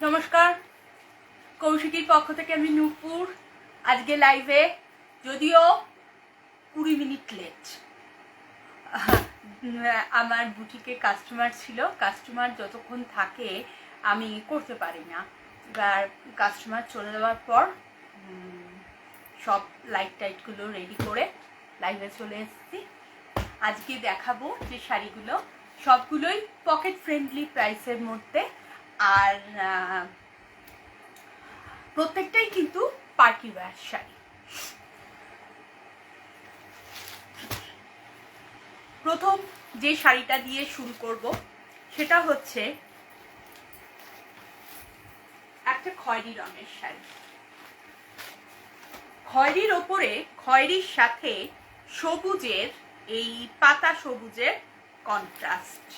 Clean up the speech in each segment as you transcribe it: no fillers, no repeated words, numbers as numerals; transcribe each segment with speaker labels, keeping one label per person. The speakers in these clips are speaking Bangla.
Speaker 1: নমস্কার, কৌশিকীর পক্ষ থেকে আমি নূপুর। আজকে লাইভে, যদিও 20 মিনিট লেট। আমার বুটিকে কাস্টমার ছিল, কাস্টমার যতক্ষণ থাকে আমি করতে পারি না। এবার কাস্টমার চলে যাওয়ার পর সব লাইট টাইটগুলো রেডি করে লাইভে চলে এসেছি। আজকে দেখাবো যে শাড়িগুলো সবগুলোই পকেট ফ্রেন্ডলি প্রাইসের মধ্যে, আর প্রত্যেকটাই কিন্তু পার্টি ওয়্যার শাড়ি। প্রথম যে শাড়িটা দিয়ে শুরু করব সেটা হচ্ছে একটা খয়েরি রঙের শাড়ি। খয়েরির ওপরে খয়েরির সাথে সবুজের, এই পাতা সবুজের কন্ট্রাস্ট,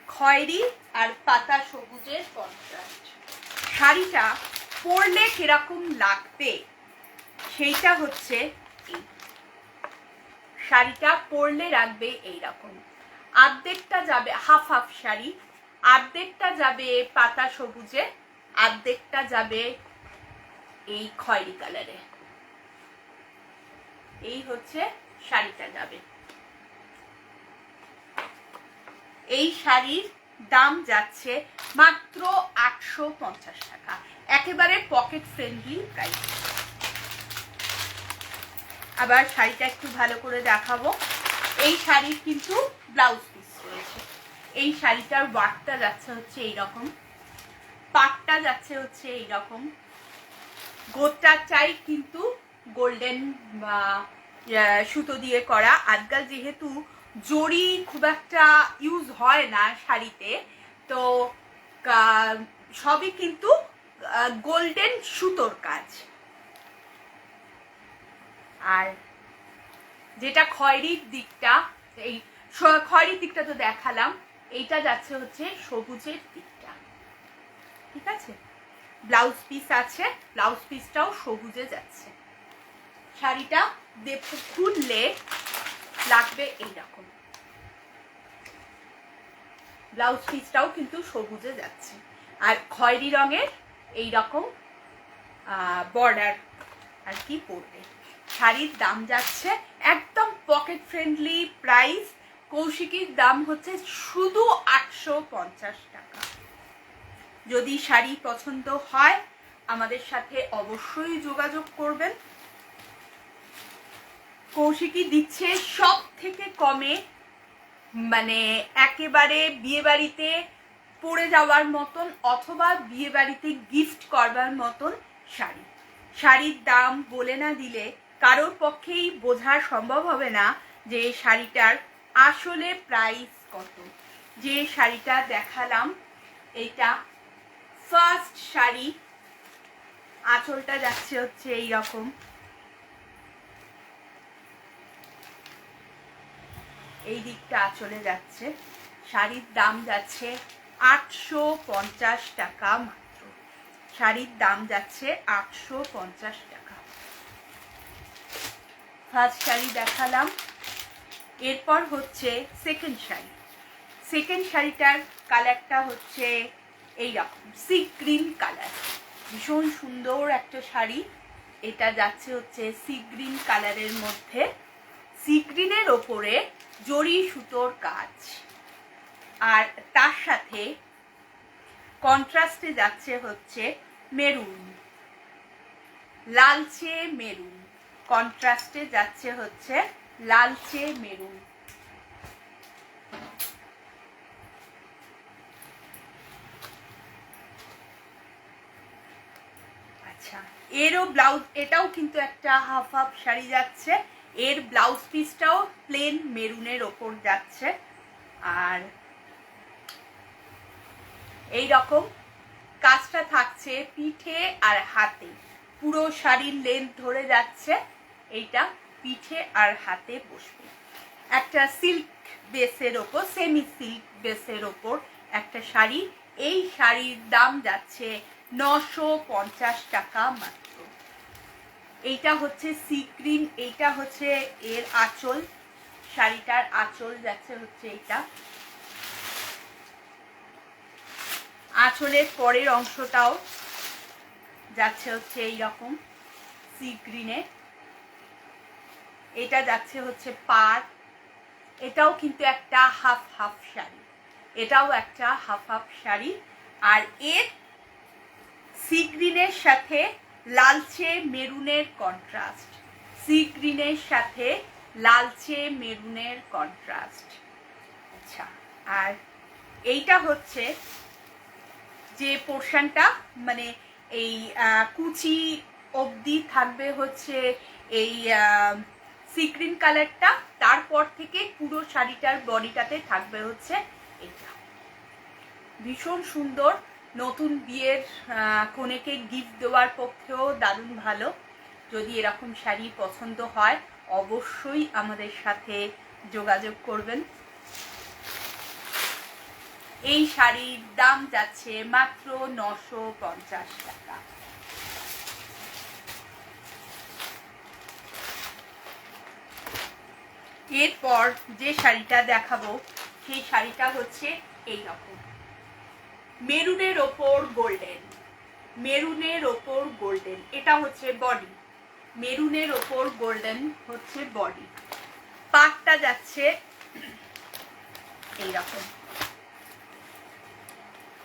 Speaker 1: খয়েরি আর পাতা সবুজের কন্ট্রাস্ট। শাড়িটা পরলে কিরকম লাগবে সেইটা হচ্ছে এই শাড়িটা পরলে রাখবে এইরকম। আর্ধেকটা যাবে হাফ হাফ শাড়ি, আর্ধেকটা যাবে পাতা সবুজে, আর্ধেকটা যাবে এই খয়েরি কালারে। এই হচ্ছে শাড়িটা যাবে। এই শাড়ির দাম যাচ্ছে মাত্র 850 টাকা, একেবারে পকেট ফ্রেন্ডলি প্রাইস। আবার শাড়িটা একটু ভালো করে দেখাবো। এই শাড়ির কিন্তু ব্লাউজ পিস রয়েছে। এই শাড়িটার ওয়ার্কটা যাচ্ছে হচ্ছে এইরকম, পাটটা যাচ্ছে হচ্ছে এইরকম, গোটাটাই কিন্তু গোল্ডেন সুতো দিয়ে করা। আজকাল যেহেতু জরি খুব একটা ইউজ হয় না শাড়িতে, তো সবই কিন্তু গোল্ডেন সুতোর কাজ। আর যেটা খয়েরির দিকটা, এই খয়েরির দিকটা তো দেখালাম, এইটা যাচ্ছে হচ্ছে সবুজের দিকটা। ঠিক আছে, ব্লাউজ পিস আছে, ব্লাউজ পিসটাও সবুজে যাচ্ছে। শাড়িটা খুললে লাগবে এইরকম, ব্লাউজ পিসটাও কিন্তু সবুজে যাচ্ছে, আর খয়েরি রঙের এইরকম বর্ডার আর কি পড়বে। শাড়ির দাম যাচ্ছে একদম পকেট ফ্রেন্ডলি প্রাইস। কৌশিকীর দাম হচ্ছে শুধু 850 টাকা। যদি শাড়ি পছন্দ হয় আমাদের সাথে অবশ্যই যোগাযোগ করবেন। কৌশিকী দিচ্ছে সব থেকে কমে, মানে একেবারে বিয়ে বাড়িতে পরে যাওয়ার মতন অথবা বিয়ে বাড়িতে গিফট করবার মতন শাড়ি। শাড়ির দাম বলে না দিলে কারোর পক্ষেই বোঝা সম্ভব হবে না যে শাড়িটার আসলে প্রাইস কত। যে শাড়িটা দেখালাম এটা ফার্স্ট শাড়ি, আঁচলটা যাচ্ছে হচ্ছে এইরকম, এই দিকটা আঁচলে যাচ্ছে। শাড়ির দাম যাচ্ছে 850 টাকা মাত্র। শাড়ির দাম যাচ্ছে 850 টাকা। ফার্স্ট শাড়ি দেখালাম, এরপর হচ্ছে সেকেন্ড শাড়ি। সেকেন্ড শাড়িটার কালারটা হচ্ছে এইরকম সি গ্রিন কালার, ভীষণ সুন্দর একটা শাড়ি। এটা যাচ্ছে হচ্ছে সি গ্রিন কালারের মধ্যে, সি গ্রিনের ওপরে জরি সুতোর কাজ, আর তার সাথে কন্ট্রাস্টে যাচ্ছে হচ্ছে মেরুন, লালচে মেরুন, কন্ট্রাস্টে যাচ্ছে হচ্ছে লালচে মেরুন। আচ্ছা, এরও ব্লাউজ, এটাও কিন্তু একটা হাফ হাফ শাড়ি যাচ্ছে। এর ব্লাউজ পিসটাও প্লেন মেরুনের ওপর যাচ্ছে, আর এই রকম কাজটা থাকছে পিঠে আর হাতে। পুরো শাড়ির লেন্থ ধরে যাচ্ছে, এইটা পিঠে আর হাতে বসবে। একটা সিল্ক বেসের ওপর, সেমি সিল্ক বেসের ওপর একটা শাড়ি। এই শাড়ির দাম যাচ্ছে 950 টাকা মাত্র। এইটা হচ্ছে সি গ্রিন, এইটা হচ্ছে এর আঁচল, শাড়িটার আঁচল যাচ্ছে হচ্ছে এইটা। আঁচলের পরের অংশটাও যাচ্ছে হচ্ছে এইরকম সি গ্রিনে, এটা যাচ্ছে হচ্ছে পাড়, এটাও কিন্তু একটা হাফ হাফ শাড়ি, এটাও একটা হাফ হাফ শাড়ি। আর এর সি গ্রিনের সাথে লালচে মেরুনের কন্ট্রাস্ট, সি গ্রিনের সাথে লালচে মেরুনের কন্ট্রাস্ট। আচ্ছা, আর এইটা হচ্ছে যে পোর্শনটা, মানে এই কুচি অবধি থাকবে হচ্ছে এই সি গ্রিন কালারটা, তারপর থেকে পুরো শাড়িটার বডিটাতে থাকবে হচ্ছে এটা। ভীষণ সুন্দর, নতুন বিয়ের কনেকে গিফট দেওয়ার পক্ষেও দারুণ ভালো। যদি এরকম শাড়ি পছন্দ হয় অবশ্যই আমাদের সাথে যোগাযোগ করবেন। এই শাড়ির দাম যাচ্ছে মাত্র 950 টাকা। এরপর যে শাড়িটা দেখাবো সেই শাড়িটা হচ্ছে এই রকম মেরুনের ওপর গোল্ডেন, মেরুনের ওপর গোল্ডেন, এটা হচ্ছে বডি, মেরুনের ওপর গোল্ডেন হচ্ছে বডি। পাটটা যাচ্ছে এইরকম,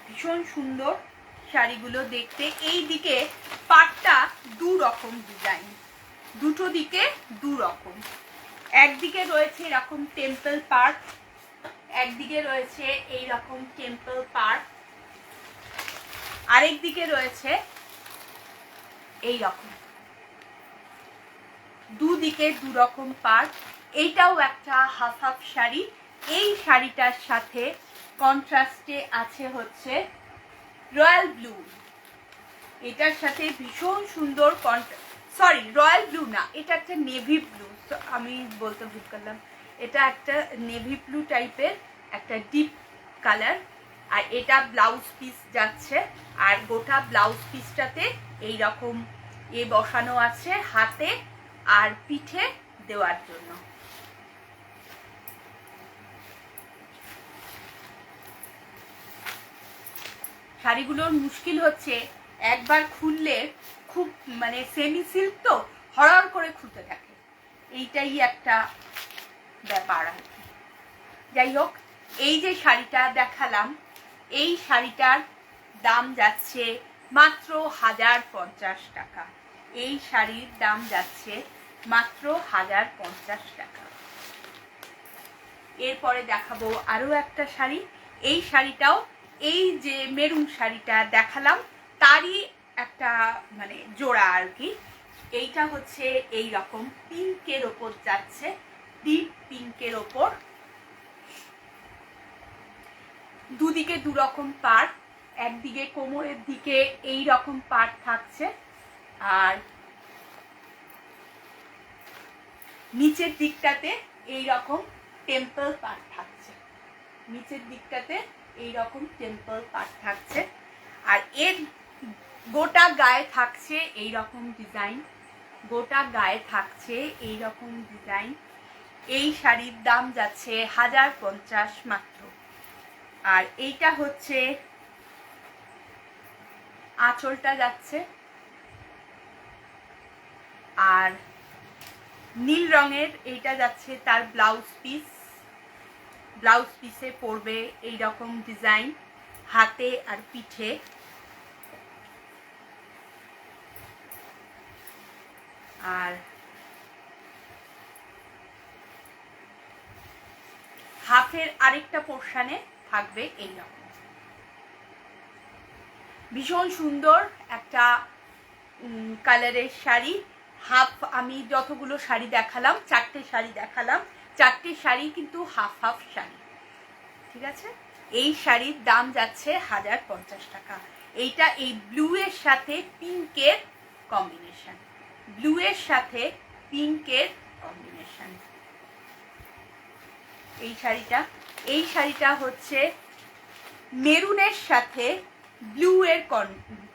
Speaker 1: ভীষণ সুন্দর শাড়িগুলো দেখতে। এই দিকে পাটটা দু রকম ডিজাইন, দুটো দিকে দু রকম, একদিকে রয়েছে এরকম টেম্পল পার্ট, একদিকে রয়েছে এই রকম টেম্পল পার্ট, আরেক দিকে রয়েছে এই রকম, দুদিকে দু রকম পার্ট। এইটাও একটা হাফ হাফ শাড়ি। এই শাড়িটার সাথে কন্ট্রাস্টে আছে হচ্ছে রয়্যাল ব্লু, এটার সাথে ভীষণ সুন্দর সরি রয়্যাল ব্লু না, এটা একটা নেভি ব্লু, আমি বলতে ভুল করলাম, এটা একটা নেভি ব্লু টাইপের একটা ডিপ কালার। আর এটা ব্লাউজ পিস যাচ্ছে, আর গোটা ব্লাউজ পিসটাতে এইরকম এ বসানো আছে হাতে আর পিঠে দেওয়ার জন্য। শাড়িগুলোর মুশকিল হচ্ছে একবার খুললে খুব মানে সেমি সিল্ক তো হড়হড় করে খুলতে থাকে, এইটাই একটা ব্যাপার আর কি। যাই হোক, এই যে শাড়িটা দেখালাম এই শাড়িটার দাম যাচ্ছে মাত্র 1050 টাকা। এই শাড়ির দাম যাচ্ছে মাত্র 1050 টাকা। এরপরে দেখাবো আরো একটা শাড়ি। এই শাড়িটাও এই যে মেরুন শাড়িটা দেখালাম তারই একটা মানে জোড়া আর কি। এইটা হচ্ছে এই রকম পিঙ্কের ওপর যাচ্ছে, ডিপ পিঙ্কের ওপর, দুদিকে দু রকম পাড়, একদিকে কোমরের দিকে এই রকম পাড় থাকছে আর নিচের দিকটাতে এই রকম টেম্পল পার্ট থাকছে, নিচের দিকটাতে এই রকম টেম্পল পার্ট থাকছে। আর এর গোটা গায়ে থাকছে এই রকম ডিজাইন, গোটা গায়ে থাকছে এই রকম ডিজাইন। এই শাড়ির দাম যাচ্ছে 1050 মাত্র। আর এইটা হচ্ছে আঁচলটা যাচ্ছে, আর নীল রঙের এইটা যাচ্ছে তার ব্লাউজ পিস, ব্লাউজ পিসে পড়বে এই রকম ডিজাইন হাতে আর পিঠে। আর হাফের আরেকটা পোর্শনে থাকবে এই রকম, ভীষণ সুন্দর একটা কালারের শাড়ি। হাফ, আমি যতগুলো শাড়ি দেখালাম, চারটে শাড়ি দেখালাম, চারটে শাড়ি কিন্তু হাফ হাফ শাড়ি, ঠিক আছে। এই শাড়ির দাম যাচ্ছে 1050 টাকা। এইটা এই ব্লু এর সাথে পিঙ্কের কম্বিনেশন, ব্লু এর সাথে পিঙ্কের কম্বিনেশন। এই শাড়িটা হচ্ছে মেরুনের সাথে ব্লু এর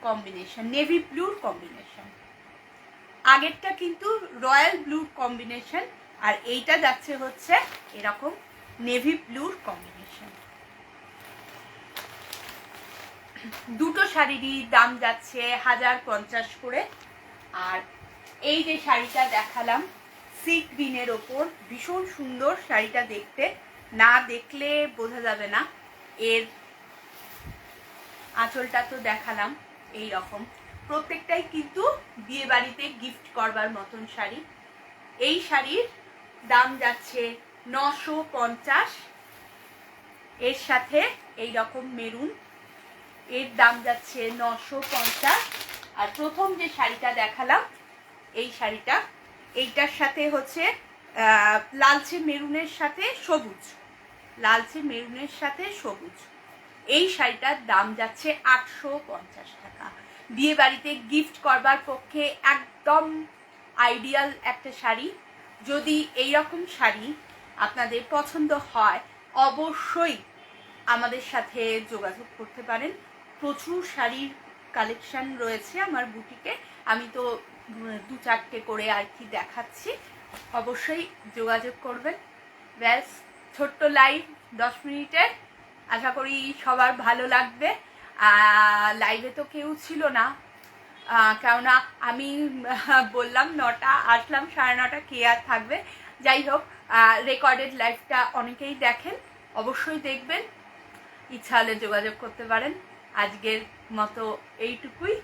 Speaker 1: কম্বিনেশন, নেভি ব্লুর কম্বিনেশন। আগেরটা কিন্তু রয়্যাল ব্লুর কম্বিনেশন, আর এইটা যাচ্ছে হচ্ছে এরকম নেভি ব্লুর কম্বিনেশন। দুটো শাড়িরই দাম যাচ্ছে 1050 করে। আর এই যে শাড়িটা দেখালাম সি গ্রিনের ওপর, ভীষণ সুন্দর শাড়িটা দেখতে, না দেখলে বোঝা যাবে না। এর আঁচলটা তো দেখালাম এই রকম, প্রত্যেকটাই কিন্তু বিয়ে বাড়িতে গিফট করবার মতন শাড়ি। এই শাড়ির দাম যাচ্ছে 950। এর সাথে এই রকম মেরুন, এর দাম যাচ্ছে 950। আর প্রথম যে শাড়িটা দেখালাম এই শাড়িটা, এইটার সাথে হচ্ছে লালচে মেরুনের সাথে সবুজ, লালচে মেরুনের সাথে সবুজ। এই শাড়িটার দাম যাচ্ছে 850 টাকা। বিয়ে বাড়িতে গিফট করবার পক্ষে একদম আইডিয়াল একটা শাড়ি। যদি এই রকম শাড়ি আপনাদের পছন্দ হয় অবশ্যই আমাদের সাথে যোগাযোগ করতে পারেন। প্রচুর শাড়ির কালেকশন রয়েছে আমার বুটিকে, আমি তো 2-4টে করে আর কি দেখাচ্ছি, অবশ্যই যোগাযোগ করবেন। ব্যাস, ছোট্ট লাইভ 10 মিনিটের, আশা করি সবার ভালো লাগবে। লাইভে তো কেউ ছিল না, কেননা আমি বললাম 9টা, আসলাম 9:30, কে আর থাকবে। যাই হোক, রেকর্ডেড লাইভটা অনেকেই দেখেন, অবশ্যই দেখবেন, ইচ্ছা হলে যোগাযোগ করতে পারেন। আজকের মতো এইটুকুই।